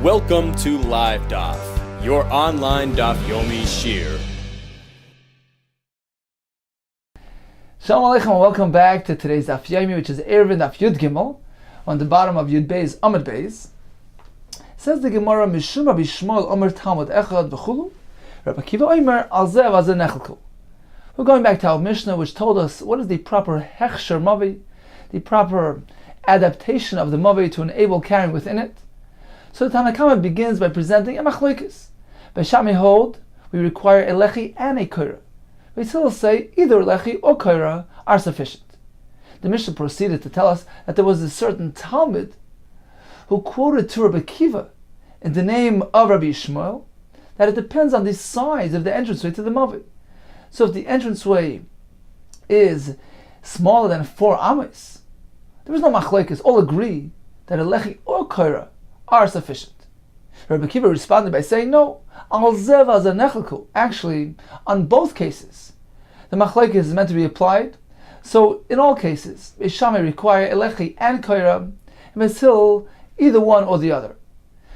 Welcome to Live Daf, your online Daf Yomi Shiur. Shalom Aleichem and welcome back to today's Daf Yomi, which is Eruvin Daf Yud Gimel, on the bottom of Yud Beis Amud Beis. Says the Gemara, Mishum Rabbi Shmuel Omer Talmud Echad V'chulu, Rabbi Akiva Omer Al Zeh V'azeh Nechelku. We're going back to our Mishnah, which told us what is the proper Hechsher Mavi, the proper adaptation of the Mavi to enable carrying within it. So the Tanna Kama begins by presenting a machlokes. By Shami hold, we require a lechi and a koira. We still say either lechi or koira are sufficient. The Mishnah proceeded to tell us that there was a certain Talmud who quoted to Rabbi Akiva in the name of Rabbi Shmuel that it depends on the size of the entranceway to the Mavi. So if the entranceway is smaller than 4 ames, there is no machlokes. All agree that a lechi or koira are sufficient. Rabbi Akiva responded by saying, no, al zeh v'azeh nechelku. Actually, on both cases, the machlokes is meant to be applied. So in all cases, Ishami require elechi and koira, and Mesil either one or the other.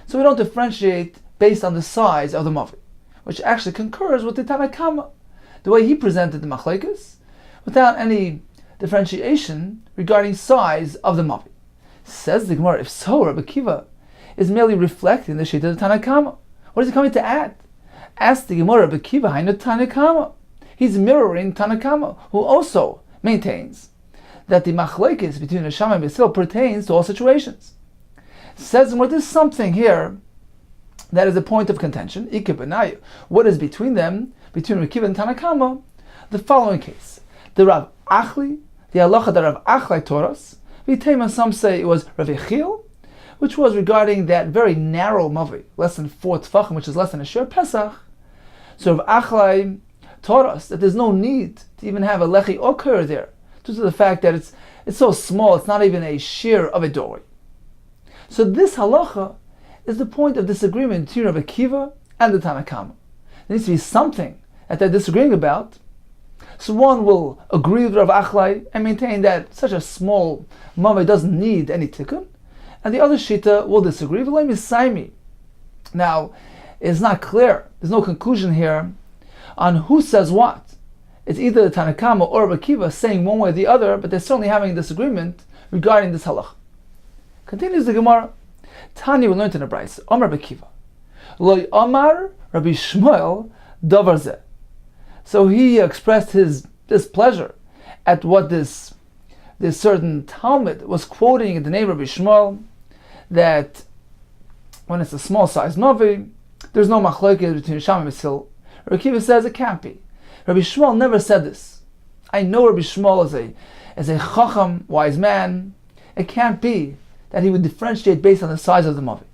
So we don't differentiate based on the size of the mavi, which actually concurs with the Tanna Kama, the way he presented the machlokes, without any differentiation regarding size of the mavi. Says the Gemara, if so, Rabbi Akiva is merely reflecting the Shita of the Tanna Kama. What is he coming to add? Ask the Gemara, Rabbi Akiva, Hainu Tanna Kama. He's mirroring Tanna Kama, who also maintains that the machlokes between Neshama and Mesil pertains to all situations. Says the Gemara, there's something here that is a point of contention. What is between them, between Rabbi Akiva and Tanna Kama? The following case. The Rav Achli, the halacha that Rav Achli taught us, some say it was Rav Yechiel, which was regarding that very narrow mavi, less than 4 tefachim, which is less than a Shiur Pesach. So Rav Achli taught us that there's no need to even have a lechi or koira there, due to the fact that it's so small, it's not even a shear of a doorway. So this halacha is the point of disagreement between Rav Akiva and the Tanna Kama. There needs to be something that they're disagreeing about. So one will agree with Rav Achli and maintain that such a small mavi doesn't need any tikkun, and the other shita will disagree. Now, it's not clear. There's no conclusion here on who says what. It's either the Tanna Kama or Rabbi Akiva saying one way or the other, but they're certainly having a disagreement regarding this halach. Continues the Gemara. Tani will learn in the Brayso. Amar Rabbi Akiva. Lo Amar Rabbi Shmuel davar zeh. So he expressed his displeasure at what this certain Talmud was quoting in the name of Rabbi Shmuel, that when it's a small size mavi, there's no machlokes between Sham and Mesil. Rabbi Akiva says it can't be. Rabbi Shmuel never said this. I know Rabbi Shmuel as a chacham, wise man. It can't be that he would differentiate based on the size of the mavi.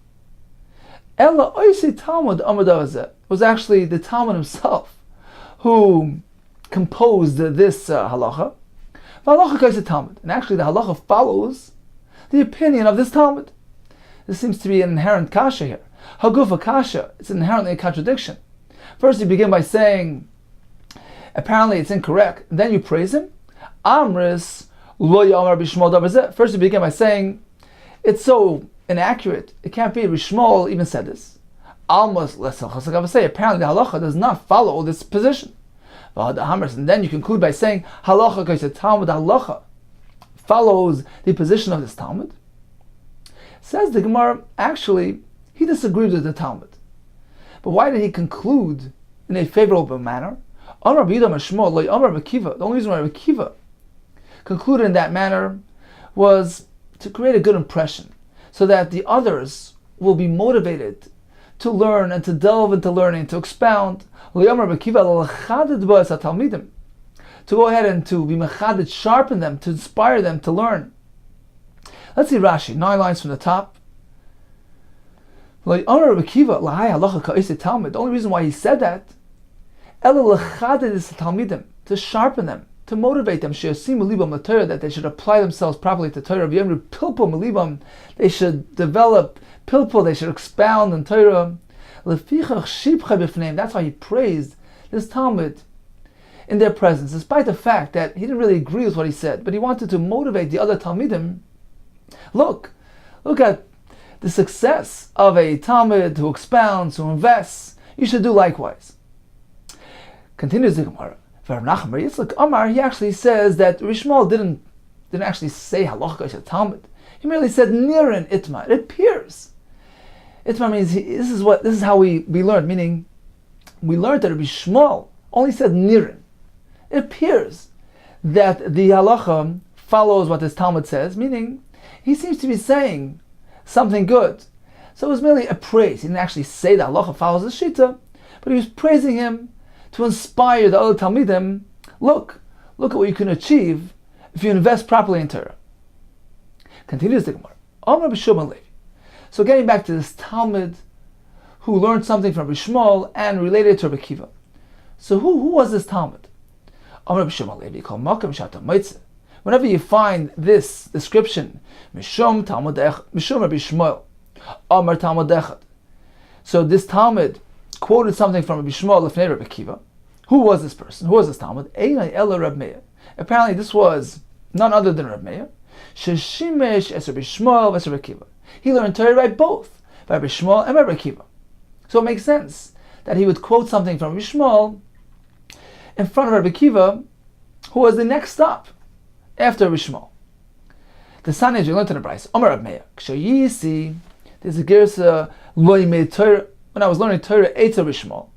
Ella oisi Talmud amud avazeh. It was actually the Talmud himself who composed this halacha. Halacha kaisa Talmud, and actually the halacha follows the opinion of this Talmud. This seems to be an inherent kasha here. Hagufa kasha, it's inherently a contradiction. First you begin by saying, apparently it's incorrect, and then you praise him. Amris lo yamar b'shmuel davar zeh. First you begin by saying, it's so inaccurate, it can't be. Shmuel even said this. Almost less say, apparently the halacha does not follow this position. And then you conclude by saying, halacha kaisa Talmud, halacha follows the position of this Talmud. Says the Gemara, actually, he disagreed with the Talmud. But why did he conclude in a favorable manner? The only reason why Rabbi Akiva concluded in that manner was to create a good impression, so that the others will be motivated to learn and to delve into learning, to expound. To go ahead and to be mechaded, sharpen them, to inspire them to learn. Let's see Rashi, 9 lines from the top. The only reason why he said that, to sharpen them, to motivate them, that they should apply themselves properly to Torah. They should develop pilpul, they should expound in Torah. That's why he praised this Talmud in their presence, despite the fact that he didn't really agree with what he said, but he wanted to motivate the other Talmidim. Look at the success of a Talmud who expounds, who invests, you should do likewise. Continues the Gemara. Rav Nachman bar Yitzchak Amar, he actually says that Rishmal didn't actually say halacha to Talmud. He merely said nirin itma. It appears. Itma means this is how we learned, meaning we learned that Rabbi Shmuel only said nirin. It appears that the halacha follows what this Talmud says, meaning he seems to be saying something good. So it was merely a praise. He didn't actually say that halacha follows the shita, but he was praising him to inspire the other Talmidim. Look at what you can achieve if you invest properly in Torah. Continues the Gemara. Amar b'Shmuel Levi. So getting back to this Talmud who learned something from Rishmal and related to Rabbi Kiva. So who was this Talmud? Amar b'Shmuel Levi called Makam Shata Moitze. Whenever you find this description, Mishum Talmud Mishum Rabbi Shmuel, Amar Talmud Echad. So this Talmud quoted something from Rabbi Shmuel Lefnei Rabbi Kiva. Who was this person? Who was this Talmud? Einai Ela Rab Meir. Apparently this was none other than Rab Meir. Sheshimesh es Rabbi Shmuel es Rabbi Kiva. He learned Torah by both, by Rabbi Shmuel and by Rabbi Kiva. So it makes sense that he would quote something from Rabbi Shmuel in front of Rabbi Kiva, who was the next stop after Rabbi Shmuel. The Sanhedrin learned in the Brayso. Omer Rab Meir. Kshayisi. There's a gersa loy Torah. When I was learning Torah, Eitz Rabbi Shmuel.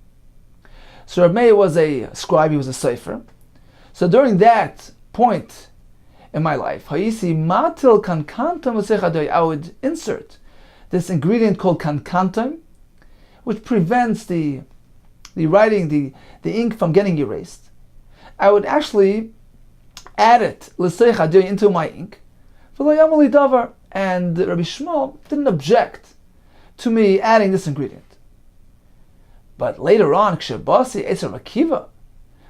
So Rab Meir was a scribe. He was a sefer. So during that point in my life, Hayisi matil kankantam l'seichadoy, I would insert this ingredient called kankantam, which prevents the writing, the ink from getting erased. I would actually add it l'seichadoy into my ink. V'lo davar, and Rabbi Shmuel didn't object to me adding this ingredient. But later on, Kshabasi Eitz Rabbi Kiva,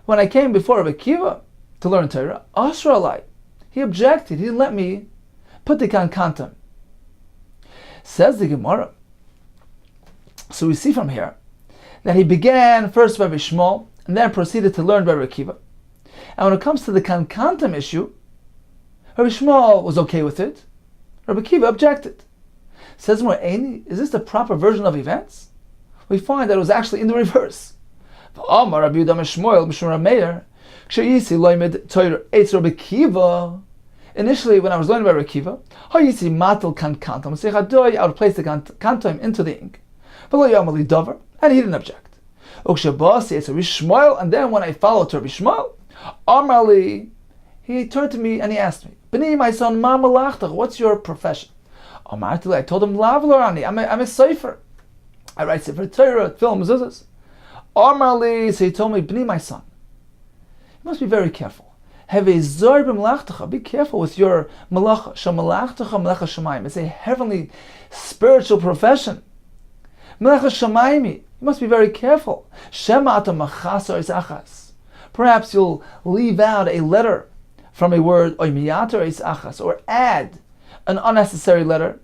when I came before Rabbi Kiva to learn Torah, Asra alai, he objected. He didn't let me put the kankantam. Says the Gemara. So we see from here that he began first by Rabbi Shmuel and then proceeded to learn by Rabbi Kiva. And when it comes to the kankantam issue, Rabbi Shmuel was okay with it. Rabbi Kiva objected. Says more, is this the proper version of events? We find that it was actually in the reverse. Initially, when I was learning by Rabbi Kiva, I would place the kantam into the ink. And he didn't object. And then when I followed Rabbi Shmuel, he turned to me and he asked me, B'nai, my son, what's your profession? I told him, I'm a sefer. I write sefer Torah, film, mezuzahs. So he told me, B'nai, my son, you must be very careful. Be careful with your malacha. It's a heavenly, spiritual profession. You must be very careful. Perhaps you'll leave out a letter from a word, or add an unnecessary letter.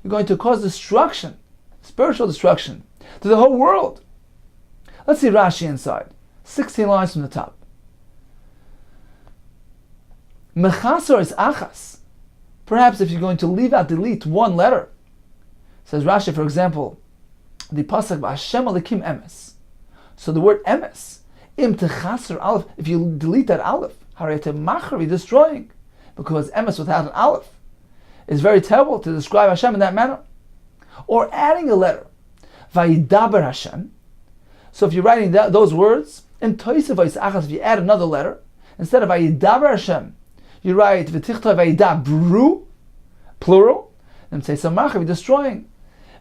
You're going to cause destruction, spiritual destruction, to the whole world. Let's see Rashi inside. 16 lines from the top. Mechasor is achas. Perhaps if you're going to delete one letter. Says Rashi, for example, the pasuk Hashem Elikim emes. So the word emes, im techasor aleph, if you delete that aleph, harete machri, destroying. Because emes without an aleph is very terrible to describe Hashem in that manner. Or adding a letter, vayidaber Hashem. So if you're writing those words, in toisiv achas, if you add another letter, instead of vayidaber Hashem, you write v'tichtoi vayidabru, plural, and say samachri, destroying,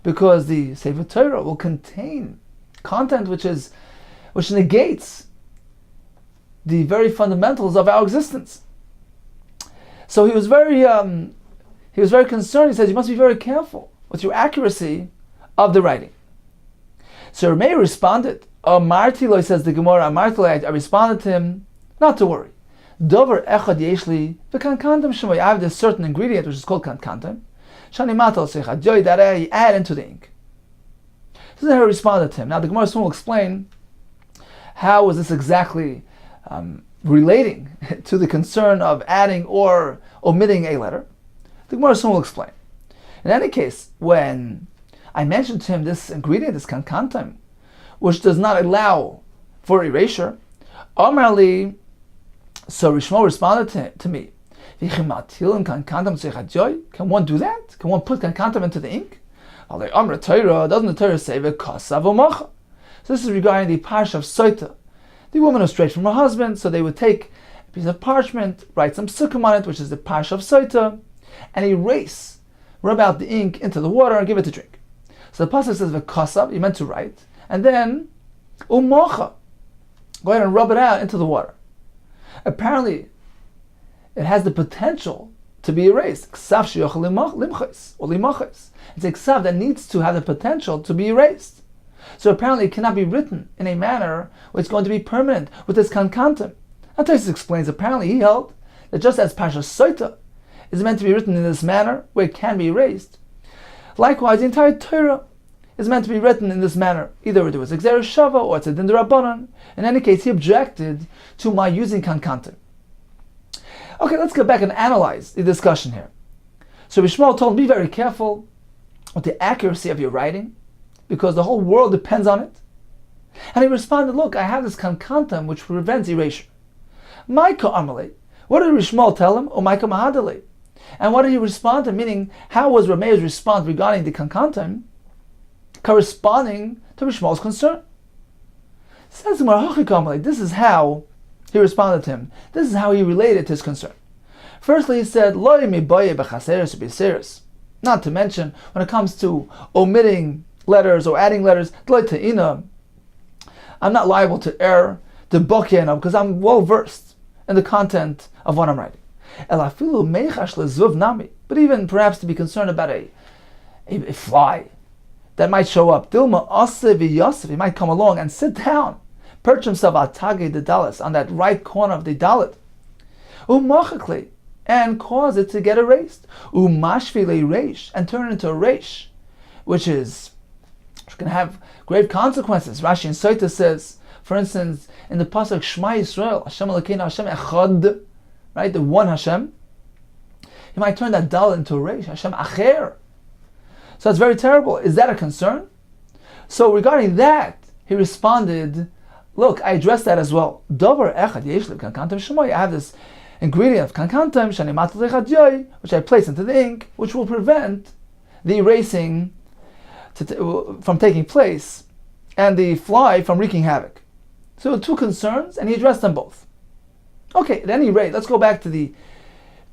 because the Sefer Torah will contain content which negates the very fundamentals of our existence. So he was very concerned. He says, you must be very careful with your accuracy of the writing. So Meir responded, Martilo, says the Gemara, Martilo, I responded to him, not to worry. Dover echad yeshli v'kankantam shmoy. I have this certain ingredient which is called kankantam. Shani matal seicha joy that I add into the ink. So then I responded to him. Now the Gemara soon will explain how is this exactly relating to the concern of adding or omitting a letter. The Gemara soon will explain. In any case, when I mentioned to him this ingredient, this kankantam, which does not allow for erasure, Amarli, so Rishmo responded to me, can one do that? Can one put kankantam into the ink? Doesn't the Torah say So this is regarding the parsha of Soita. The woman was straight from her husband, so they would take a piece of parchment, write some sukkim on it, which is the parsha of Soita, and erase, rub out the ink into the water and give it to drink. So the pasuk says v'kasav, you meant to write, and then umocha, go ahead and rub it out into the water. Apparently, it has the potential to be erased. Ksav sheyochel limchos or limachos. It's a ksav that needs to have the potential to be erased. So apparently, it cannot be written in a manner where it's going to be permanent with this kankantim. And Tosfos explains. Apparently, he held that just as Parshas Soita is meant to be written in this manner where it can be erased, likewise, the entire Torah is meant to be written in this manner. Either it was Exer Shava or it's a Din D'Rabbanan. In any case, he objected to my using kankantim. Okay, let's go back and analyze the discussion here. So Rishmo told me, be very careful with the accuracy of your writing, because the whole world depends on it. And he responded, look, I have this kankantam which prevents erasure. Maika Amalei. What did Rishmo tell him? O Maika Mahadalei. And what did he respond to? Meaning, how was Rameir's response regarding the kankantam corresponding to Rishmo's concern? Says Gemara, this is how he responded to him. This is how he related to his concern. Firstly, he said, not to mention, when it comes to omitting letters or adding letters, I'm not liable to err, to boken, because I'm well versed in the content of what I'm writing. But even perhaps to be concerned about a fly that might show up. He might come along and sit down, perch himself on that right corner of the dalit, and cause it to get erased, and turn it into a reish, which can have grave consequences. Rashi in Soita says, for instance, in the pasuk Shema Yisrael, Hashem Elokeinu Hashem Echad, right, the one Hashem, he might turn that dalit into a reish, Hashem Acher. So that's very terrible. Is that a concern? So regarding that, he responded, look, I addressed that as well. Davar echad yesh lev kankantam shemoy. I have this ingredient of kankantam shani matal echad yoy, which I place into the ink, which will prevent the erasing from taking place and the fly from wreaking havoc. So two concerns, and he addressed them both. Okay, at any rate, let's go back to the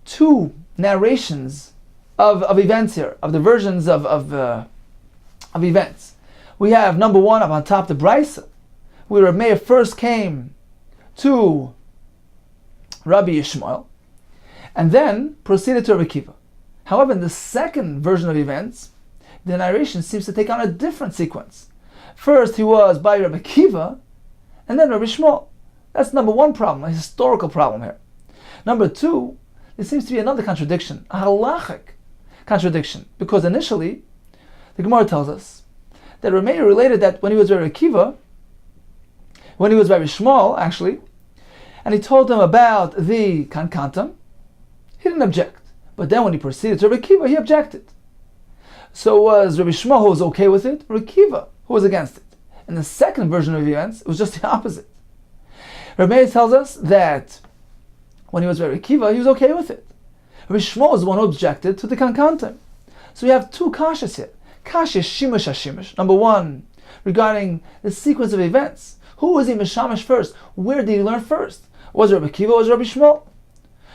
two narrations of events here, of the versions of events. We have number one up on top, the Brisa, where Meir first came to Rabbi Yishmael, and then proceeded to Rabbi Kiva. However, in the second version of events, the narration seems to take on a different sequence. First, he was by Rabbi Kiva, and then Rabbi Shmuel. That's number one problem, a historical problem here. Number two, there seems to be another contradiction, a halachic contradiction, because initially, the Gemara tells us that Rameir related that when he was by Rabbi Kiva, when he was by Rabbi Shmuel, actually, and he told him about the kankantam, he didn't object. But then when he proceeded to Rabbi Kiva, he objected. So was Rabbi Shmuel who was okay with it, Rabbi Kiva who was against it. In the second version of events, it was just the opposite. Rabbi tells us that when he was by Rabbi Kiva, he was okay with it. Rabbi Shmuel was the one who objected to the kankantam. So we have two kashas here. Kasha shimush hashimush. Number one, regarding the sequence of events. Who was he mishamish first? Where did he learn first? Was it Rabbi Kiva or was it Rabbi Shmuel?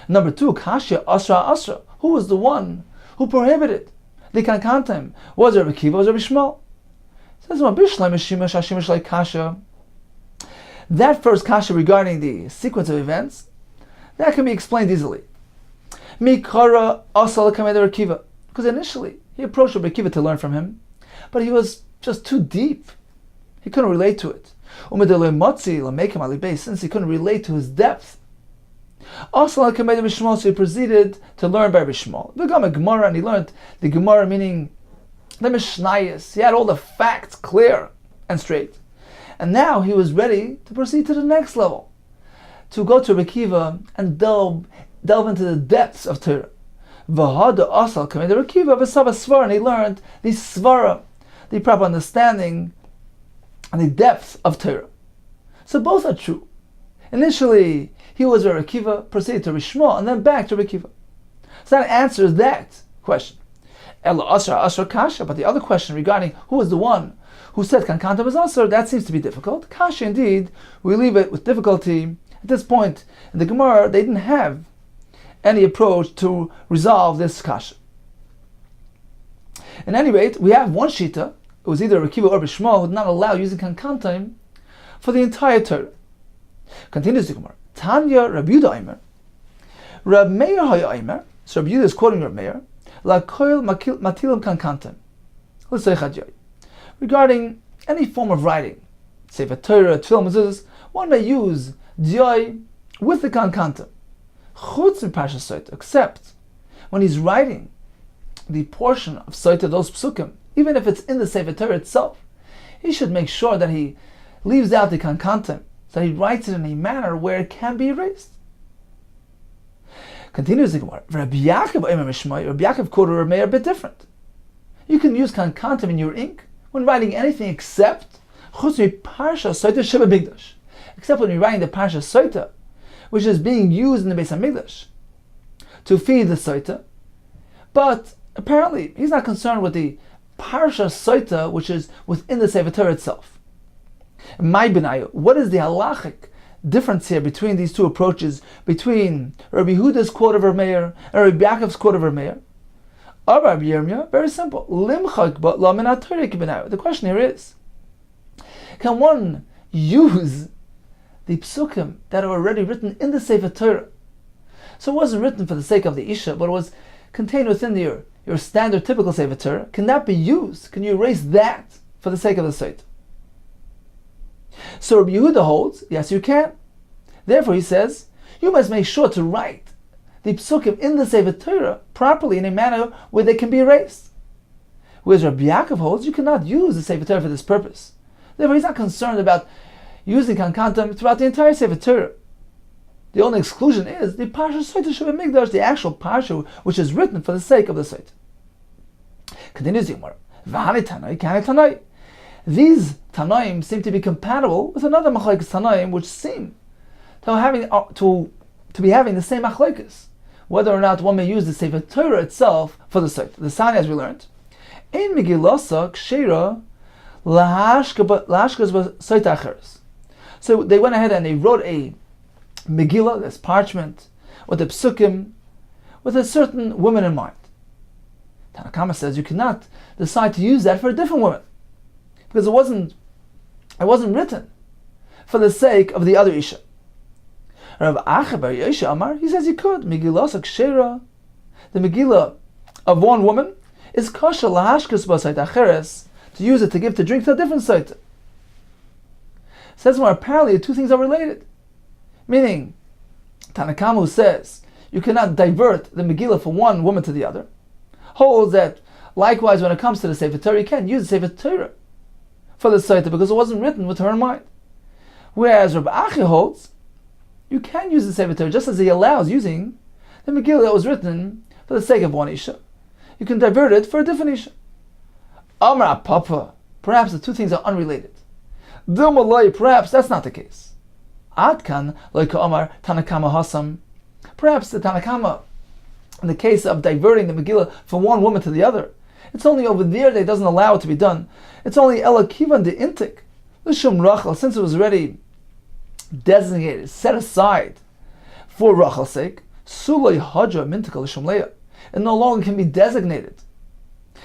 Number two, kasha asra asra. Who was the one who prohibited the kankantam? Was it Rabbi Kiva or was it Rabbi Shmuel? Says Bishlam shimush hashimush like kasha. That first kasha regarding the sequence of events, that can be explained easily. Mikara asal kamed Rabbi Kiva. Because initially, he approached Rabbi Kiva to learn from him, but he was just too deep. He couldn't relate to it. Since he couldn't relate to his depth, so he proceeded to learn by Rabbi Shmuel. He became a Gemara, and he learned the Gemara, meaning the Mishnayos. He had all the facts clear and straight. And now he was ready to proceed to the next level, to go to Rabbi Kiva and delve into the depths of Torah. V'hada asal kamei Rabbi Akiva v'sava svara, and he learned the svara, the proper understanding and the depth of Torah. So both are true. Initially, he was Rabbi Akiva, proceeded to Rabbi Shmuel, and then back to Rabbi Akiva. So that answers that question. Ela asra kasha, but the other question regarding who was the one who said kankanta was asr, that seems to be difficult. Kasha, indeed, we leave it with difficulty. At this point in the Gemara, they didn't have any approach to resolve this kasha. At any rate, we have one shita. It was either Rabbi Akiva or Rabbi Shmuel who did not allow using kankantim for the entire Torah. Continues the Gemara. Tanya Rabbi Yudah Aimer. Rabbi Meir Haya Aimer. So Rabbi Yudah is quoting Rabbi Meir. La koil matilim kankantim. Let's say chadjai. Regarding any form of writing, Sefer Torah, Tefillah, mezuzahs, one may use diyai with the kankantim. Chutz in Parshas Soita, except when he's writing the portion of Soita, those psukim, even if it's in the Sefer Torah itself, he should make sure that he leaves out the kankantim, so he writes it in a manner where it can be erased. Continues the Gemara. Rabbi Yaakov quoted Rabbi Meir a bit different. You can use kankantim in your ink when writing anything except Parsha Soita Sheba Migdash, except when you're writing the Parsha Soita, which is being used in the Beis Hamikdash to feed the Soita. But apparently, he's not concerned with the Parsha Soita, which is within the Sefer Torah itself. My Benayu, what is the halachic difference here between these two approaches, between Rabbi Huda's quote of Rabbi Meir and Rabbi Yaakov's quote of Rabbi Meir? Rabbi Yirmiyah, very simple. The question here is, can one use the psukim that are already written in the Sefer Torah? So it wasn't written for the sake of the Isha, but it was contained within your standard typical Sefer Torah. Can that be used? Can you erase that for the sake of the Sefer? So Rabbi Yehuda holds, yes you can. Therefore he says, you must make sure to write the psukim in the Sefer Torah properly in a manner where they can be erased. Whereas Rabbi Yaakov holds, you cannot use the Sefer Torah for this purpose. Therefore he's not concerned about using kankantim throughout the entire Sefer Torah. The only exclusion is the Parsha Soita Sheba Migdash, the actual Parsha which is written for the sake of the Soita. Continues the Gemara. V'hani Tanai, Kani Tanai. These Tanaim seem to be compatible with another Machlekes Tanaim which seem to be having the same Machlekes, whether or not one may use the Sefer Torah itself for the Soita. The Sani, as we learned, Ein Megillasa Kshera Lahashkas Soita Acheres. So they went ahead and they wrote a Megillah, this parchment, with the psukim, with a certain woman in mind. Tanakama says you cannot decide to use that for a different woman, because it wasn't written for the sake of the other Isha. Rav Acha bar Yosha Amar, he says you could. Megillah Kshera, the Megillah of one woman, is kosher lahashkas b'sayt acheres, to use it to give to drink to a different site. Says more, apparently the two things are related. Meaning, Tanakama, who says you cannot divert the Megillah from one woman to the other, holds that likewise when it comes to the Sefer Torah, you can't use the Sefer Torah for the site because it wasn't written with her in mind. Whereas Rabbi Achi holds you can use the Sefer Torah just as he allows using the Megillah that was written for the sake of one Isha. You can divert it for a different Isha. Amar Papa, perhaps the two things are unrelated. Dilmalai, perhaps that's not the case. Adkan, like Amar Tanakama Hasam, perhaps the Tanakama, in the case of diverting the Megillah from one woman to the other, it's only over there that it doesn't allow it to be done. It's only Elakivan de Intik, Lishum Rachel, since it was already designated, set aside for Rachel's sake, Sulay Hadra Mintika Lishum Leah. It no longer can be designated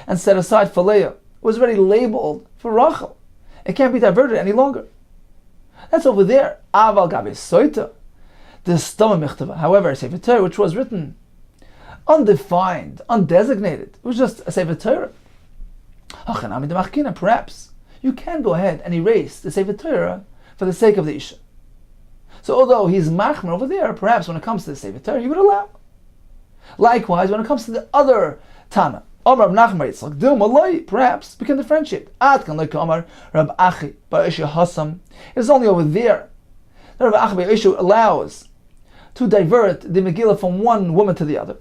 and set aside for Leah. It was already labeled for Rachel. It can't be diverted any longer. That's over there. Aval Gabe Soita, the Stama Mechtava. However, Sefer Torah, which was written undefined, undesignated, it was just a Sefer Torah. Perhaps you can go ahead and erase the Sefer Torah for the sake of the Isha. So although he's machmer over there, perhaps when it comes to the Sefer Torah, he would allow. Likewise, when it comes to the other Tana, Omar Rab Nachman Yitzchak, Dilmalai, perhaps we can differentiate. Adkan like Omar Rab Achi bar Isha Hasam. It's only over there that Rab Achi bar Isha allows to divert the Megillah from one woman to the other.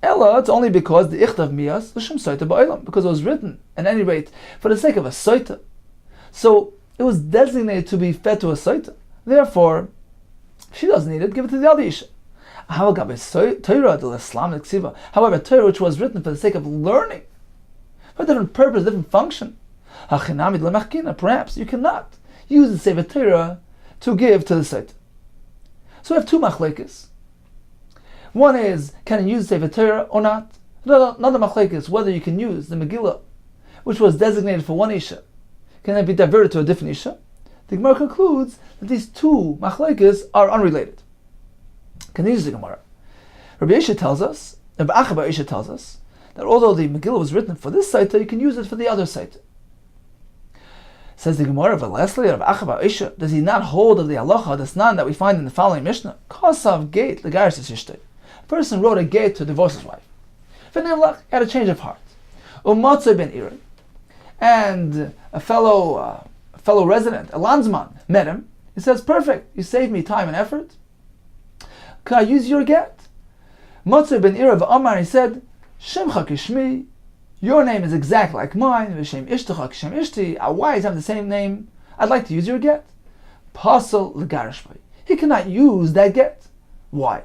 Ella, it's only because the ichtav miyas l'shem soita ba'olam, because it was written, at any rate, for the sake of a soita. So it was designated to be fed to a soita. Therefore, if she doesn't need it, give it to the other isha. However, Torah which was written for the sake of learning, for a different purpose, different function, perhaps you cannot use the Sefer Torah to give to the Seit. So we have two machlekes. One is, can you use Sefer Torah or not? Another machlekes, whether you can use the Megillah, which was designated for one Isha, can it be diverted to a different Isha? The Gemara concludes that these two machlekes are unrelated. Continues the Gemara. Rabbi Isha tells us, Rabbi Achabar Isha tells us, that although the Megillah was written for this Saita, you can use it for the other Saita. Says the Gemara, lastly, Rabbi Achabar Isha, does he not hold of the halacha, the snan that we find in the following Mishnah? Kosav gate legaris ishtay. A person wrote a gate to divorce his wife. V'nilach had a change of heart. Umatzah ben Ira, and a fellow resident, a landsman, met him. He says, perfect, you saved me time and effort. Can I use your get? Matzah ben Ira v'amar, he said, Shemcha kishmi, your name is exactly like mine, v'shem ishtecha kishem ishti, our wives have the same name, I'd like to use your get. Pasal l'garishvay. He cannot use that get. Why?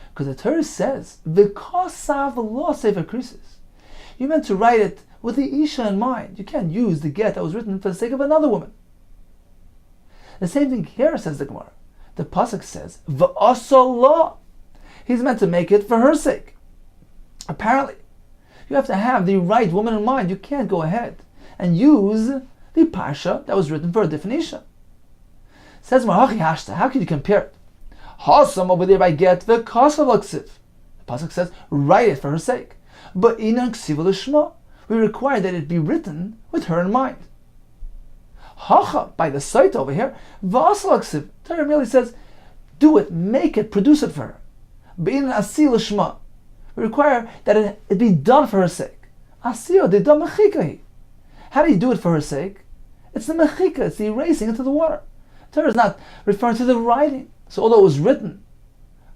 Because the Torah says, v'kosav lo sefer krisis. You meant to write it with the Isha in mind. You can't use the get that was written for the sake of another woman. The same thing here, says the Gemara. The pasuk says, "V'asala." He's meant to make it for her sake. Apparently, you have to have the right woman in mind. You can't go ahead and use the parsha that was written for a different isha. Says Marachi Hashta, how can you compare it? Hasam over there by get v'kasav l'ksiv. The pasuk says, write it for her sake. But inan ksiv l'shma, we require that it be written with her in mind. Hacha, by the site over here, v'asalaksiv. Torah merely says, do it, make it, produce it for her. B'in asi l'shma. We require that it be done for her sake. Asiyo de da mechikahi. How do you do it for her sake? It's the mechika, it's the erasing into the water. Torah is not referring to the writing. So although it was written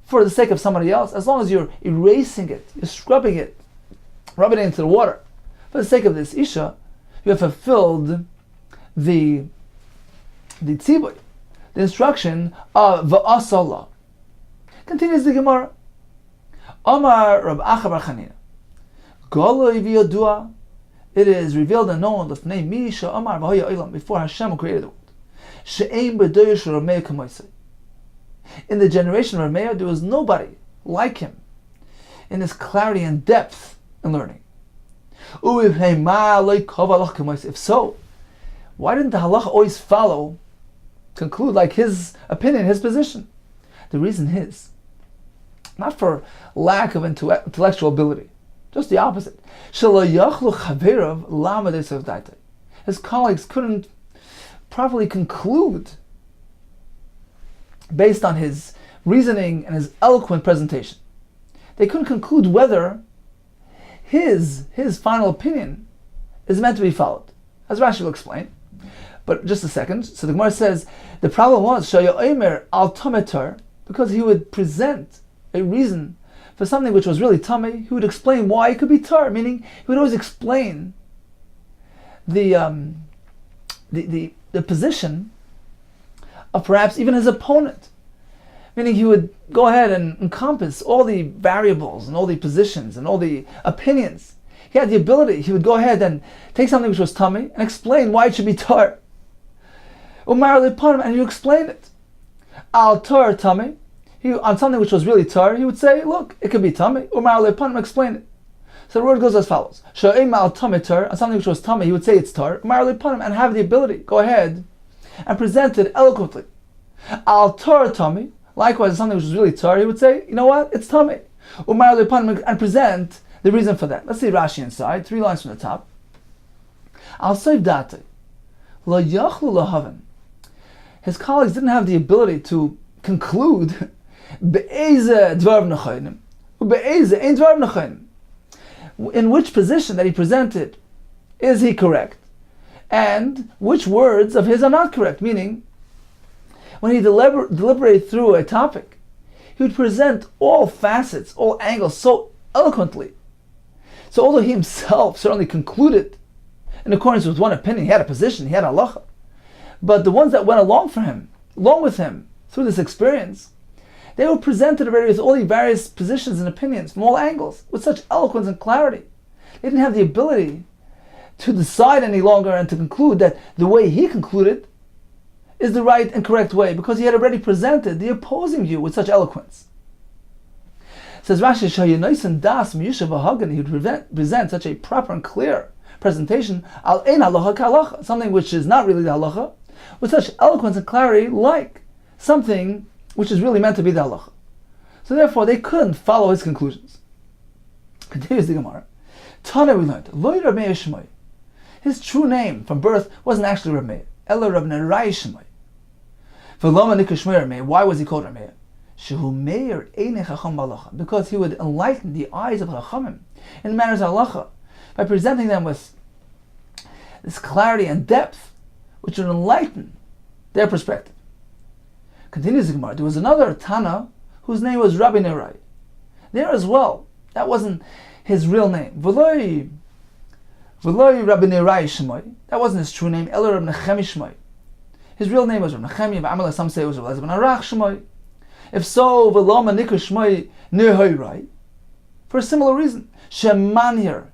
for the sake of somebody else, as long as you're erasing it, you're scrubbing it, rubbing it into the water, for the sake of this isha, you have fulfilled the tzibur, the instruction of v'asala. Continues the Gemara. Amar Rab Acha bar Chanina. Goloi v'yodua. It is revealed and known l'fnei mi she'amar v'hoya olam, before Hashem created the world. She'ein b'doyesh Ramei kamoisei. In the generation of Ramei, there was nobody like him in his clarity and depth in learning. If so, why didn't the halacha always conclude like his opinion, his position? The reason is not for lack of intellectual ability, just the opposite. His colleagues couldn't properly conclude based on his reasoning and his eloquent presentation. They couldn't conclude whether his final opinion is meant to be followed, as Rashi will explain. But just a second. So the Gemara says the problem was Shaya Omer al Tametar, because he would present a reason for something which was really tummy. He would explain why it could be tar, meaning he would always explain the position of perhaps even his opponent. Meaning he would go ahead and encompass all the variables and all the positions and all the opinions. He had the ability, he would go ahead and take something which was tummy and explain why it should be tar. And you explain it. Al tar tummy. On something which was really tar, he would say, look, it could be tummy. Explain it. So the word goes as follows. Al tummy tar, on something which was tummy, he would say it's tar. And have the ability, go ahead and present it eloquently. Al tar tummy. Likewise, something which was really tar, he would say, you know what, it's tummy. And present the reason for that. Let's see Rashi inside, 3 lines from the top. Al sayv date, lo yachlu lahaven. His colleagues didn't have the ability to conclude be'eze dvar nechonim, be'eze ein dvar nechonim. In which position that he presented is he correct, and which words of his are not correct, meaning when he deliberated through a topic, he would present all facets, all angles so eloquently. So although he himself certainly concluded in accordance with one opinion, he had a position, he had halacha, but the ones that went along with him through this experience, they were presented already with all the various positions and opinions from all angles, with such eloquence and clarity. They didn't have the ability to decide any longer and to conclude that the way he concluded is the right and correct way, because he had already presented the opposing view with such eloquence. Says Rashi, Shayanoisen das miyushav hagan, he would present such a proper and clear presentation, al ein halacha k'halacha, something which is not really the halacha, with such eloquence and clarity, like something which is really meant to be the halacha. So therefore, they couldn't follow his conclusions. Continues the Gemara. Tana we learned, Lo Rabbi Shmoi. His true name from birth wasn't actually Rabbi, Ela Rabbi Nerai Shmoi. V'loma Nika Shmoi Rabbi. Why was he called Rabbi? Shehu Meir Einei Chacham Balacha. Because he would enlighten the eyes of Chachamim in matters of halacha by presenting them with this clarity and depth, which would enlighten their perspective. Continues the Gemara. There was another Tana whose name was Rabbi Nerai. There as well, that wasn't his real name. V'loi Rabbi Nerai Shemoi. That wasn't his true name. Ela Rabbi Nechemi Shemoi. His real name was Rabbi Nechemi. V'amala, some say it was Rabbi Arach Shemoi. If so, v'loma Nika Shemoi Nehoirai. For a similar reason. Shemanhir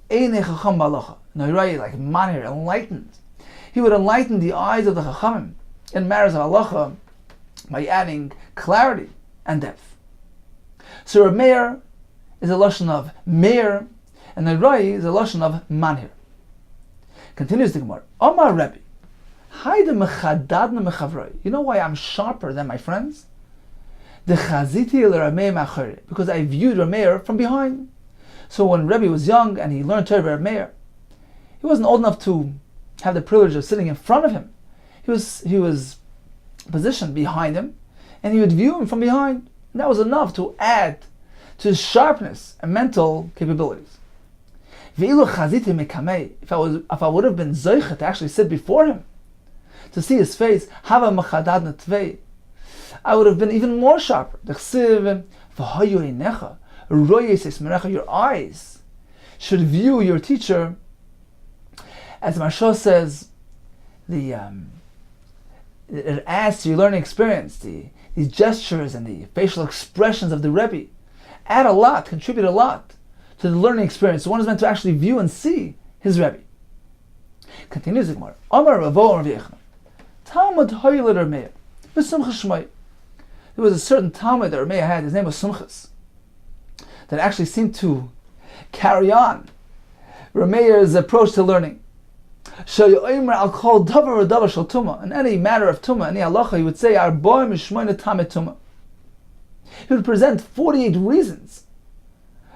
Einei Chacham Balacha. Nehoirai, like manhir, enlightened. He would enlighten the eyes of the Chachamim in matters of halacha by adding clarity and depth. So Reb Meir is a lashon of Meir, and the Rai is a lashon of Manhir. Continues the Gemara. Omar Rebbe, Haide mechadadna mechavroi. You know why I'm sharper than my friends? The chaziti l'Rabmeir machari, because I viewed Reb Meir from behind. So when Rebbe was young and he learned Torah by Reb Meir, he wasn't old enough to have the privilege of sitting in front of him. He was positioned behind him, and he would view him from behind. And that was enough to add to his sharpness and mental capabilities. If I would have been zoicha to actually sit before him, to see his face, I would have been even more sharper. Your eyes should view your teacher, as Marsha says, it adds to your learning experience. These gestures and the facial expressions of the Rebbe add a lot, contribute a lot to the learning experience. So one is meant to actually view and see his Rebbe. Continues the Gemara. Amar Ravo Rav Yechon. Talmud Hoyler Rameir. B'Sumchas Shmoi. There was a certain Talmud that Rameir had. His name was Sumchas, that actually seemed to carry on Rameir's approach to learning. I'll call davar or davar shel tuma. In any matter of tuma, any halacha, he would say, Arboim mishmoina tamet tuma. He would present 48 reasons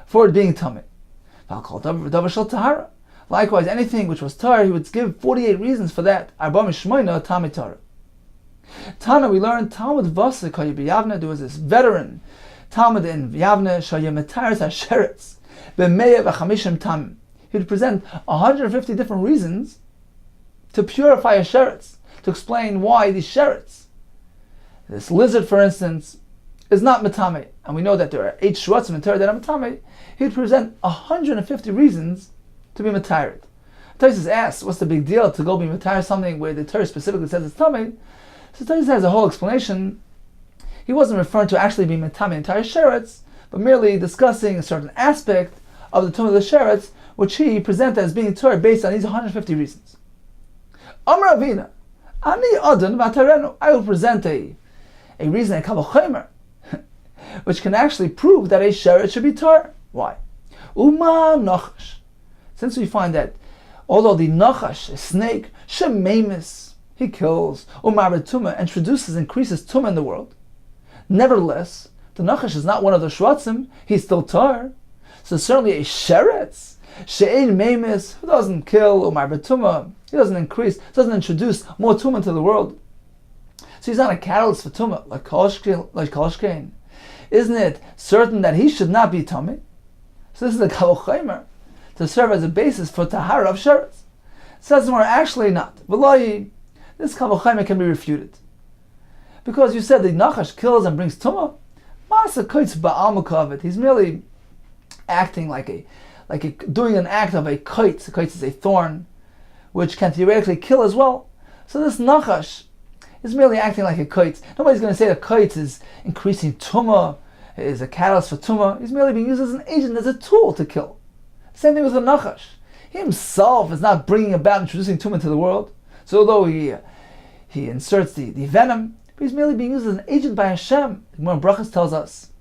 for it being tamet. I'll call davar or davar shel tahara. Likewise, anything which was tahara, he would give 48 reasons for that. Arboim mishmoina tamet tahara. Tana, we learned Talmud Vasek B'Yavne. There was this veteran Talmud in Yavne, Shayamataris Hasheretz B'Meya V'Chamishim Tam. He would present 150 different reasons to purify a sheretz, to explain why these sheretz, this lizard for instance, is not metame. And we know that there are 8 shvatzim in Torah that are metame. He would present 150 reasons to be metired. Tosfos asks, what's the big deal to go be metired something where the Torah specifically says it's tame? So Tosfos has a whole explanation. He wasn't referring to actually being metame entire sheretz, but merely discussing a certain aspect of the Tumah of the sheretz, which he presented as being Torah based on these 150 reasons. Amar Avina, Ani Adon Vatarenu. I will present a reason, a Kal V'chomer, which can actually prove that a sheretz should be Torah. Why? Uma Nachash. Since we find that although the Nachash, a snake, Shemaimis, he kills, Umar Tumah, introduces, increases Tumah in the world, nevertheless, the Nachash is not one of the Shvatzim, he's still Torah. So certainly a sheretz, she'ein meimis, who doesn't kill Umar Tumah, he doesn't increase, doesn't introduce more Tumah into the world. So he's not a catalyst for Tumah, like Kolshkein. Isn't it certain that he should not be Tumah? So this is a Kal V'chomer, to serve as a basis for Tahara of sheretz. Says more, actually not. V'loi, this Kal V'chomer can be refuted. Because you said the Nachash kills and brings Tumah, Masa Koitz Ba'al Mukavit, he's merely acting doing an act of a kite. A kite is a thorn, which can theoretically kill as well. So this nachash is merely acting like a kite. Nobody's going to say that kite is increasing tumah, is a catalyst for tumah. He's merely being used as an agent, as a tool to kill. Same thing with the nachash. He himself is not bringing about introducing tumah into the world. So although he inserts the venom, but he's merely being used as an agent by Hashem. The Gemara Brachos tells us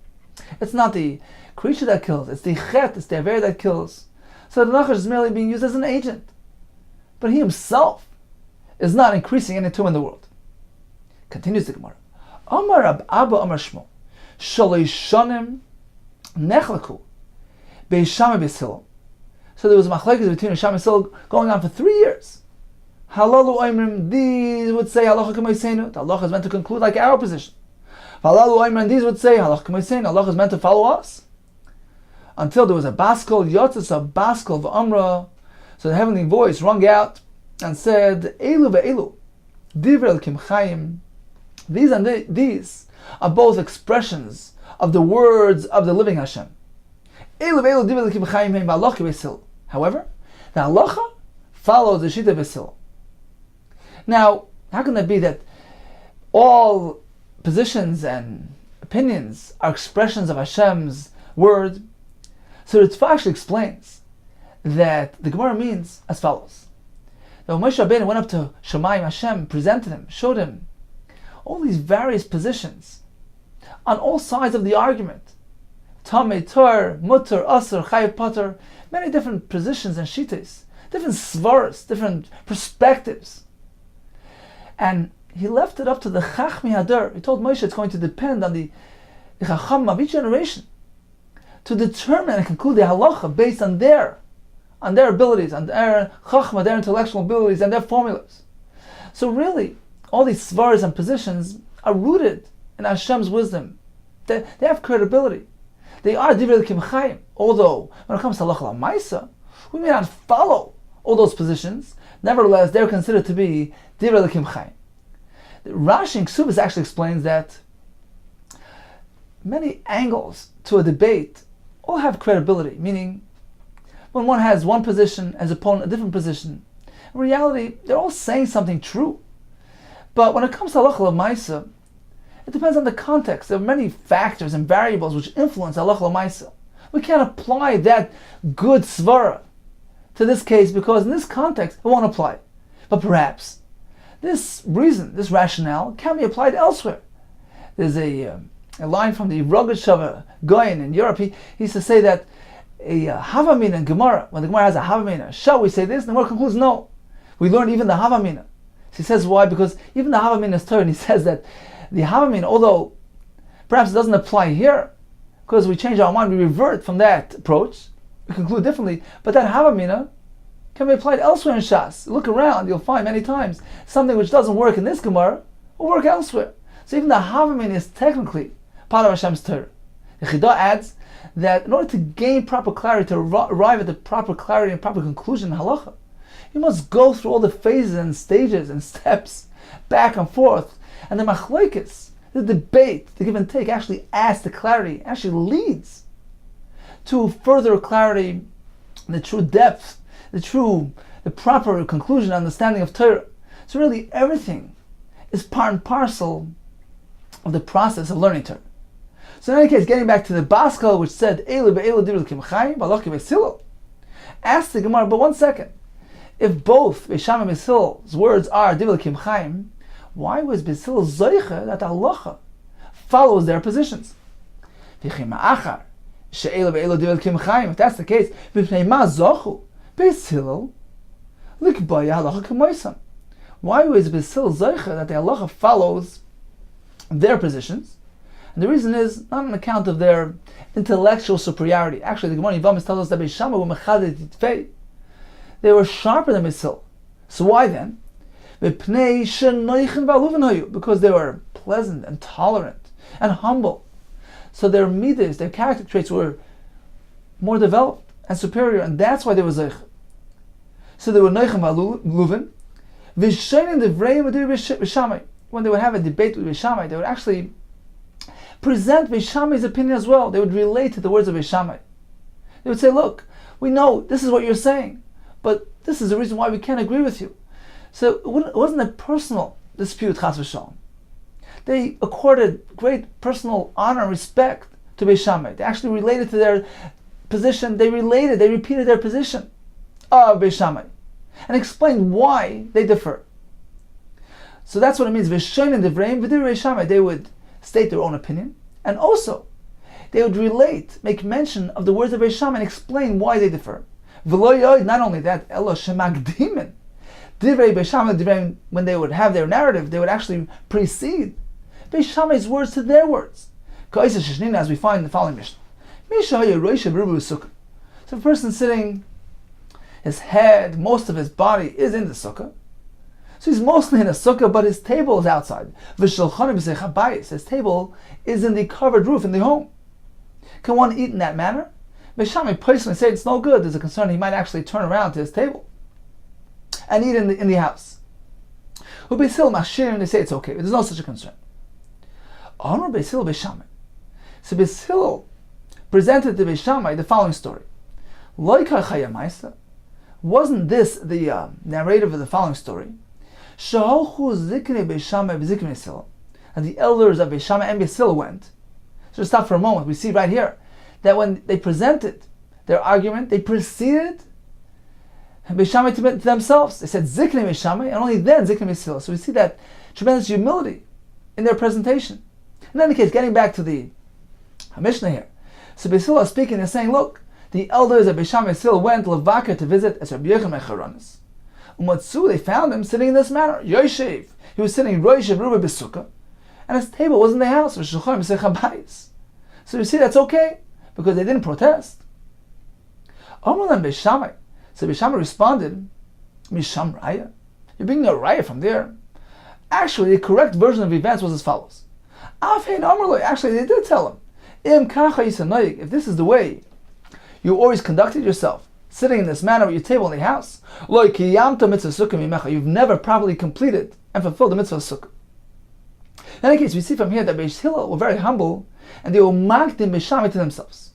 it's not the creature that kills, it's the chet, it's the aver that kills. So the nachash is merely being used as an agent. But he himself is not increasing any tumah in the world. Continues the Gemara. Amar Rab Abba Amar Shmuel Shalosh Shanim Nechlaku Beisham Besil. So there was a machlekes between Hisham and Sil going on for 3 years. Halalu Oimrim, these would say halacha k'moiseinu. The halacha is meant to conclude like our position. Halalu Oimrim, these would say halacha k'moiseinu. Halacha is meant to follow us. Until there was a baskel, yotzes a baskel v'amra. So the heavenly voice rung out and said, Elu ve'elu, divrei Elokim Chaim. These and these are both expressions of the words of the living Hashem. Elu ve'elu divrei Elokim Chaim heim halacha v'sil. However, the halacha follows the shita v'sil. Now, how can it be that all positions and opinions are expressions of Hashem's word? So the Tzva actually explains that the Gemara means as follows. That when Moshe Rabbeinu went up to Shemayim, Hashem presented him, showed him all these various positions on all sides of the argument. Tamei, Tor, Mutter, Asur, Chayav, Pater, many different positions and shittas, different svaras, different perspectives. And he left it up to the Chachmi Hadar. He told Moshe it's going to depend on the Chacham of each generation to determine and conclude the halacha based on their abilities, on their Chachma, their intellectual abilities, and their formulas. So really, all these svaras and positions are rooted in Hashem's wisdom. They have credibility. They are divrei Elokim Chaim. Although, when it comes to halacha l'maisa, we may not follow all those positions. Nevertheless, they're considered to be divrei Elokim Chaim. Rashi in Ksubas actually explains that many angles to a debate all have credibility, meaning when one has one position as opponent a different position, in reality, they're all saying something true. But when it comes to halacha l'maisa, it depends on the context. There are many factors and variables which influence halacha l'maisa. We can't apply that good svara to this case because in this context it won't apply. But perhaps this reason, this rationale, can be applied elsewhere. There's a line from the Rogatchover Goyen in Europe. He used to say that a Havamina in Gemara, when the Gemara has a Havamina, shall we say this? And the Gemara concludes, no. We learn even the Havamina. So he says why? Because even the Havamina is Torah, and he says that the Havamina, although perhaps it doesn't apply here, because we change our mind, we revert from that approach, we conclude differently, but that Havamina can be applied elsewhere in Shas. Look around, you'll find many times something which doesn't work in this Gemara will work elsewhere. So even the Havamina is technically part of Hashem's Torah. The Chidah adds that in order to gain proper clarity, to arrive at the proper clarity and proper conclusion in halacha, you must go through all the phases and stages and steps, back and forth. And the machlokes, the debate, the give and take, actually adds to clarity, actually leads to further clarity, the true depth, the proper conclusion, understanding of Torah. So really everything is part and parcel of the process of learning Torah. So in any case, getting back to the Baskel, which said, Eilu be'eilu divrei Elokim Chaim, b'halacha v'silo, ask the Gemara, but 1 second, if both Beisham and Besil's words are divrei Elokim Chaim, why was Besil zoiche that the halacha follows their positions? V'chim ma'achar, she'eilu be'eilu divrei Elokim Chaim, if that's the case, v'pnei ma zochu, Besil, likbaya halacha k'moisam. Why was Besil zoiche that the halacha follows their positions? And the reason is not on account of their intellectual superiority. Actually, the Gemara in Yevamos tells us that Beishama were mechaded titfei. They were sharper than Besil. So why then? Because they were pleasant and tolerant and humble. So their midas, their character traits were more developed and superior, and that's why they were zeich. So they were noichem v'aluvin. V'shein the vrei v'shamai. When they would have a debate with Beishamai, they would actually present Beishamai's opinion as well. They would relate to the words of Beishamai. They would say, look, we know this is what you're saying, but this is the reason why we can't agree with you. So it wasn't a personal dispute, chas v'shalom. They accorded great personal honor and respect to Beis Shammai. They actually related to their position. They repeated their position of Beis Shammai and explained why they differ. So that's what it means. V'shonin divrei Beis Shammai. They would state their own opinion, and also they would make mention of the words of Beis Shammai and explain why they differ. Not only that, elo shemagdimin divrei Beis Shammai. When they would have their narrative, they would actually precede Beis Shammai's words to their words. As we find in the following Mishnah. So if a person sitting, his head, most of his body is in the sukkah. So he's mostly in a sukkah, but his table is outside. His table is in the covered roof in the home. Can one eat in that manner? Beis Shammai personally say it's no good. There's a concern he might actually turn around to his table and eat in the house. Beis Hillel machshirim, they say it's okay. There's no such a concern. Honor Beis Hillel Beis Shammai. So Beis Hillel presented to Beis Shammai the following story. Wasn't this the narrative of the following story? And the elders of Beis Shammai and Beis Hillel went. So stop for a moment. We see right here that when they presented their argument, they preceded Beis Shammai to themselves. They said Ziknei Beis Shammai, and only then Ziknei Beis Hillel. So we see that tremendous humility in their presentation. In any case, getting back to the Mishnah here. So Beis Hillel is speaking and saying, look, the elders of Beis Shammai and Beis Hillel went to Levaka to visit as Rabbi Yochanan Mecharanis. Umatsu, they found him sitting in this manner. Yoshev, he was sitting Roishev Ruba B'Sukkah, and his table was in the house. So you see that's okay, because they didn't protest. Amar Beis Shammai. So Beis Shammai responded, Misham Raya. You're bringing a raya from there. Actually, the correct version of events was as follows. Actually, they did tell him, if this is the way you always conducted yourself, sitting in this manner at your table in the house, you've never properly completed and fulfilled the mitzvah of sukkah. In any case, we see from here that Beis Hillel were very humble and they were magdim Beis Shammai to themselves.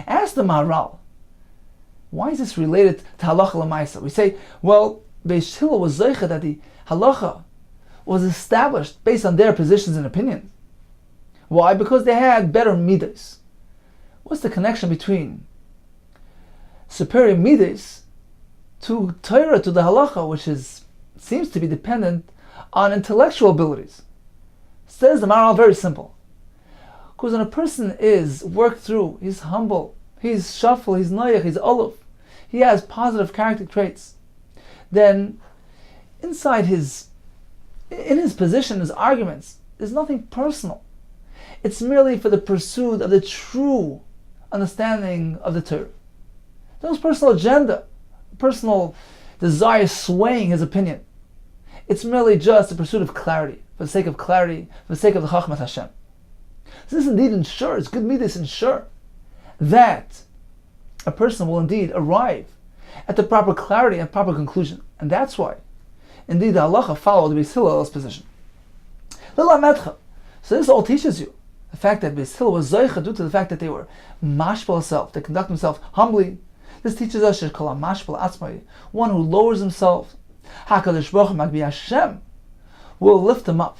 Ask the Maharal, why is this related to halacha l'maisa? We say, well, Beis Hillel was zeicha that the halacha was established based on their positions and opinions. Why? Because they had better midas. What's the connection between superior midas to Torah, to the halacha, which seems to be dependent on intellectual abilities? Says the Maharal, very simple. Because when a person is worked through, he's humble, he's shafel, he's noyach, he's olav, he has positive character traits, then inside in his position, his arguments, there's nothing personal. It's merely for the pursuit of the true understanding of the Torah. There's no personal agenda, personal desire swaying his opinion. It's merely just the pursuit of clarity, for the sake of clarity, for the sake of the Chachmas Hashem. So this indeed ensures, good midas ensure, that a person will indeed arrive at the proper clarity and proper conclusion. And that's why, indeed, the halacha followed Beis Hillel's position. So this all teaches you the fact that Beis Hillel was zeicha due to the fact that they were mashpal self, they conduct themselves humbly. This teaches us mashpal atzmai, one who lowers himself. HaKadosh Baruch Hu Magbi Hashem will lift him up.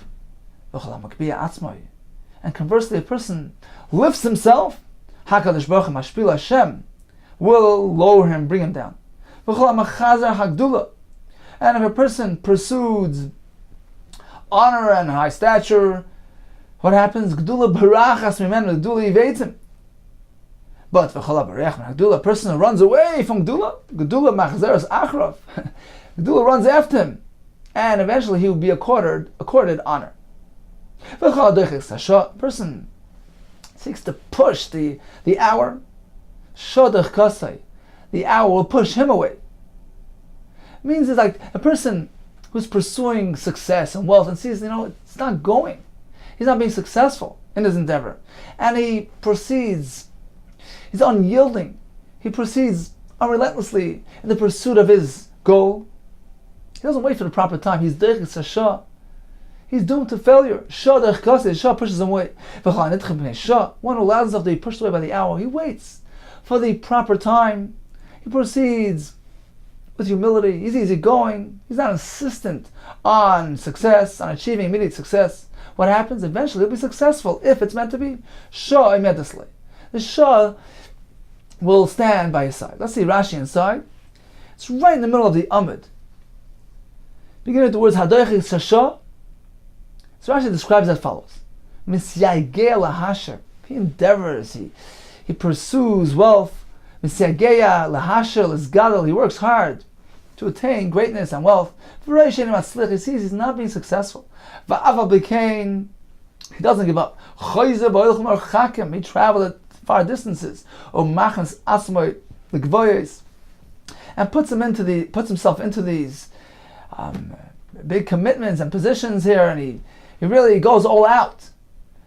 And conversely, a person lifts himself, HaKadosh Baruch Hu Mashpil Hashem will lower him, bring him down. And if a person pursues honor and high stature, what happens? Gdula barachas mimenu, Gdula evades him. But a person who runs away from Gdula machzeres achrav, Gdula runs after him, and eventually he will be accorded honor. A person seeks to push the hour, the hour will push him away. It means it's like a person who's pursuing success and wealth and sees, it's not going. He's not being successful in his endeavor. And he proceeds, he's unyielding. He proceeds unrelentlessly in the pursuit of his goal. He doesn't wait for the proper time. He's doomed to failure. Shah pushes him away. One who allows himself to be pushed away by the hour, he waits for the proper time. He proceeds with humility. He's easygoing. He's not insistent on success, on achieving immediate success. What happens? Eventually he'll be successful if it's meant to be. Shah imedisli. The Shah will stand by his side. Let's see Rashi inside. It's right in the middle of the Amud. Beginning with the words Hadoichik Shah. So Rashi describes as follows. Misyageh lahasher. He endeavors, he pursues wealth. Misyageya lahasher l'sgadol. He works hard to attain greatness and wealth. He sees he's not being successful. Va'aval b'kein. He doesn't give up. He traveled at far distances. Machans asmoy l'gvoyes. And puts himself into these big commitments and positions here, and he really goes all out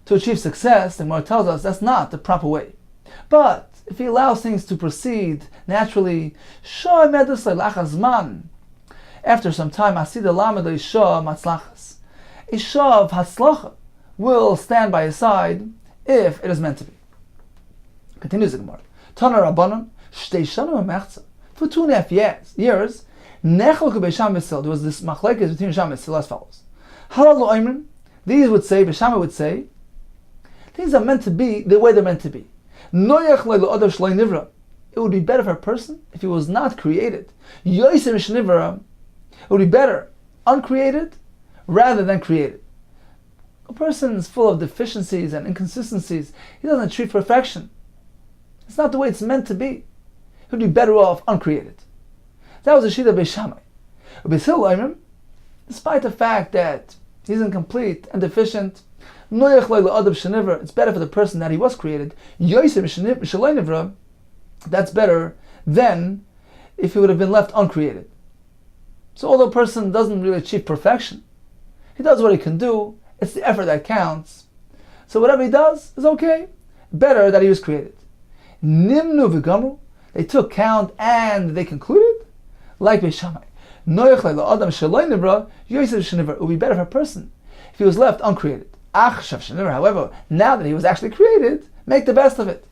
to achieve success. The Gemara tells us that's not the proper way. But if he allows things to proceed naturally, after some time, a shah of hatzlacha will stand by his side if it is meant to be. Continues the Gemara. Tana Rabbanon, for 2.5 years, there was this machlekes between Sham and Sil as follows. These would say, Beshama would say, things are meant to be the way they're meant to be. It would be better for a person if he was not created. It would be better uncreated rather than created. A person is full of deficiencies and inconsistencies. He doesn't achieve perfection. It's not the way it's meant to be. He would be better off uncreated. That was the Shita Beishamai. Despite the fact that he's incomplete and deficient, it's better for the person that he was created. That's better than if he would have been left uncreated. So although a person doesn't really achieve perfection, he does what he can do. It's the effort that counts. So whatever he does is okay. Better that he was created. Nimnu v'gamru. They took count and they concluded, like Beishamai. It would be better for a person if he was left uncreated. However, now that he was actually created, make the best of it.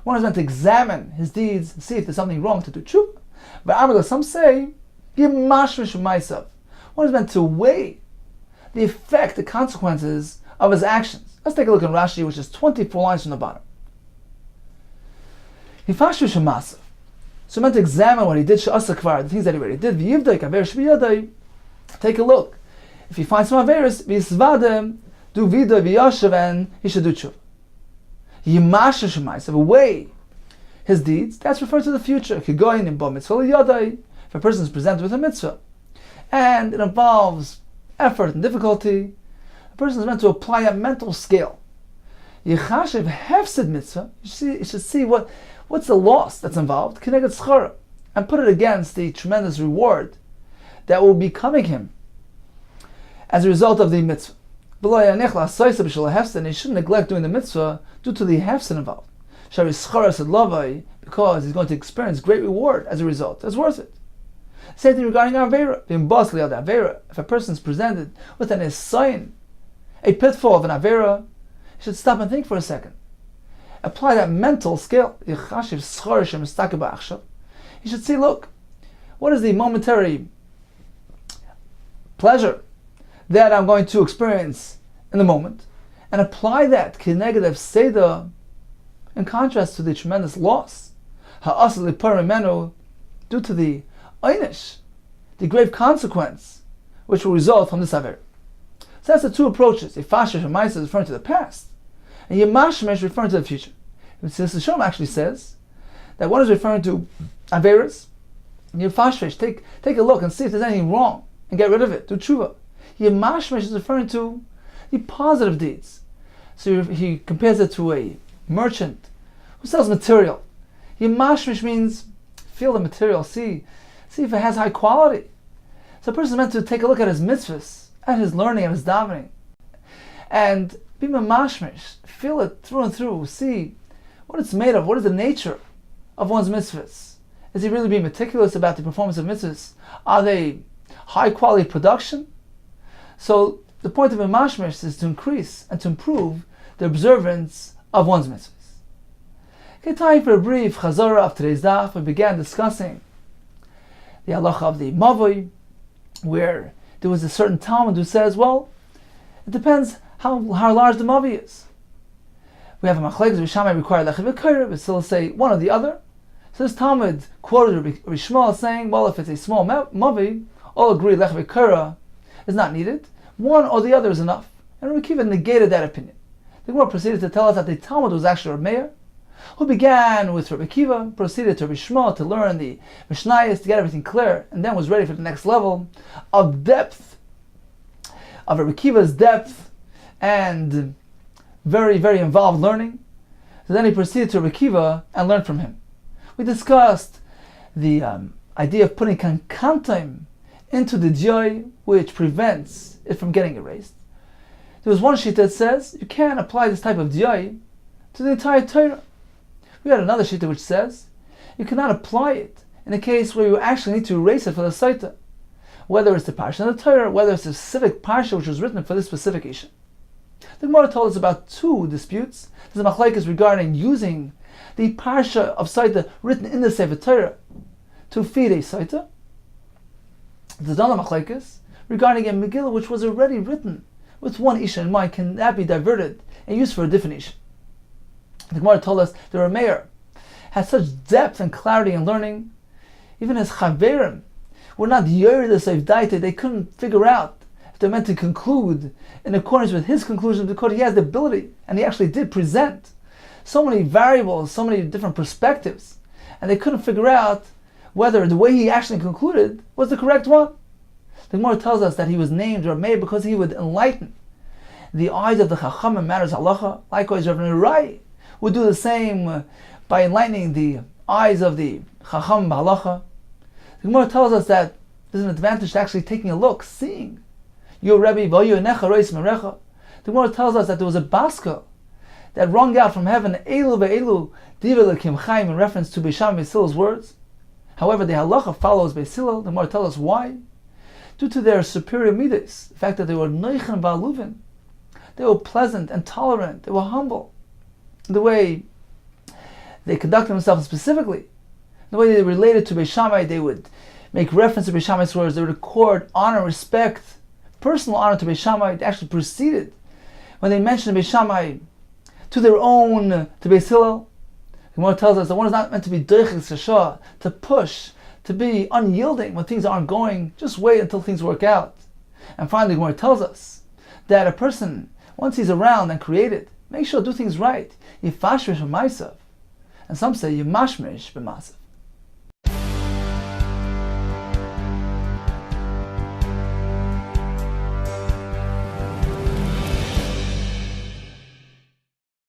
One is meant to examine his deeds, see if there's something wrong to do tshuva. But some say, one is meant to weigh the effect, the consequences of his actions. Let's take a look at Rashi, which is 24 lines from the bottom. So meant to examine what he did, the things that he already did. Take a look. If he finds some averis, do vidoy v'yashav, and he should do tshuva. If weigh his deeds, that's referred to the future. If a person is presented with a mitzvah, and it involves effort and difficulty, a person is meant to apply a mental scale. You should see what's the loss that's involved, and put it against the tremendous reward that will be coming him as a result of the mitzvah. And he shouldn't neglect doing the mitzvah due to the hefsin involved. Because he's going to experience great reward as a result. That's worth it. Same thing regarding Avera. If a person is presented with an esayin, a pitfall of an Avera, he should stop and think for a second. Apply that mental scale. He should see, look, what is the momentary pleasure that I'm going to experience in the moment, and apply that negative seda in contrast to the tremendous loss due to the einish, the grave consequence which will result from this aver. So that's the two approaches. Yifashesh Maisa is referring to the past, and Yemashmesh is referring to the future. Since the Shalom actually says that one is referring to averas, Yifashesh, take a look and see if there's anything wrong and get rid of it. Do tshuva. Yemashmesh is referring to the positive deeds. So he compares it to a merchant who sells material. Yemashmesh means feel the material, see if it has high quality. So a person is meant to take a look at his mitzvahs, at his learning, at his davening, and be mashmish, feel it through and through, see what it's made of, what is the nature of one's mitzvahs. Is he really being meticulous about the performance of mitzvahs? Are they high quality production? So the point of a mashmish is to increase and to improve the observance of one's mitzvahs. Okay, time for a brief chazara of today's daf. We began discussing the halacha of the mavoi, where there was a certain Talmud who says, well, it depends how large the mavoi is. We have a machlekes, Rishamai require lechav v'kaira, but still say one or the other. So this Talmud quoted Rabbi Shmuel saying, well, if it's a small mavoi, all agree lechav v'kaira is not needed. One or the other is enough. And Rabbi Akiva negated that opinion. The Gemara proceeded to tell us that the Talmud was actually a mayor, who began with Rabbi Akiva, proceeded to Rabbi Shmuel to learn the Mishnayos, to get everything clear, and then was ready for the next level of depth, of Rabbi Akiva's depth, and very, very involved learning. So then he proceeded to Rabbi Akiva and learned from him. We discussed the idea of putting kankantim into the joy, which prevents it from getting erased. There was one sheet that says you can't apply this type of joy to the entire Torah. We had another sheet which says you cannot apply it in a case where you actually need to erase it for the Saita, whether it's the parsha of the Torah, whether it's a specific parsha which was written for this specific issue. The Gemara told us about two disputes. There's a machlekes regarding using the parsha of Saita written in the Sefer Torah to feed a Saita. There's another machlekes regarding a Megillah which was already written with one isha in mind, can that be diverted and used for a different isha. The Gemara told us the Rameir had such depth and clarity in learning, even his chaverim were not yerid seif daite, they couldn't figure out if they're meant to conclude in accordance with his conclusion, because he has the ability, and he actually did present so many variables, so many different perspectives, and they couldn't figure out whether the way he actually concluded was the correct one. The Gemara tells us that he was named Rameir because he would enlighten the eyes of the Chacham in matters halacha. Likewise, Rav Nerai would do the same by enlightening the eyes of the Chacham halacha. The Gemara tells us that there's an advantage to actually taking a look, seeing. Your Rebbe, the Gemara tells us that there was a baska that rung out from heaven, Elu ve'elu diva lekim chaim, in reference to Beisham Beisil's words. However, the halacha follows Beisil. The Gemara tells us why. Due to their superior midas, the fact that they were neichen va'aluvin, they were pleasant and tolerant, they were humble. The way they conduct themselves specifically, the way they related to Beis Shammai, they would make reference to Beis Shammai's words, they would accord honor, respect, personal honor to Beis Shammai. They actually proceeded, when they mentioned Beis Shammai, to their own, to Beis Hillel. The Gemara tells us that one is not meant to be doichik sashah, to push, to be unyielding when things aren't going. Just wait until things work out. And finally, the Gemara tells us that a person, once he's around and created, make sure to do things right. Yifashmish b'maisav. And some say yimashmish b'masav.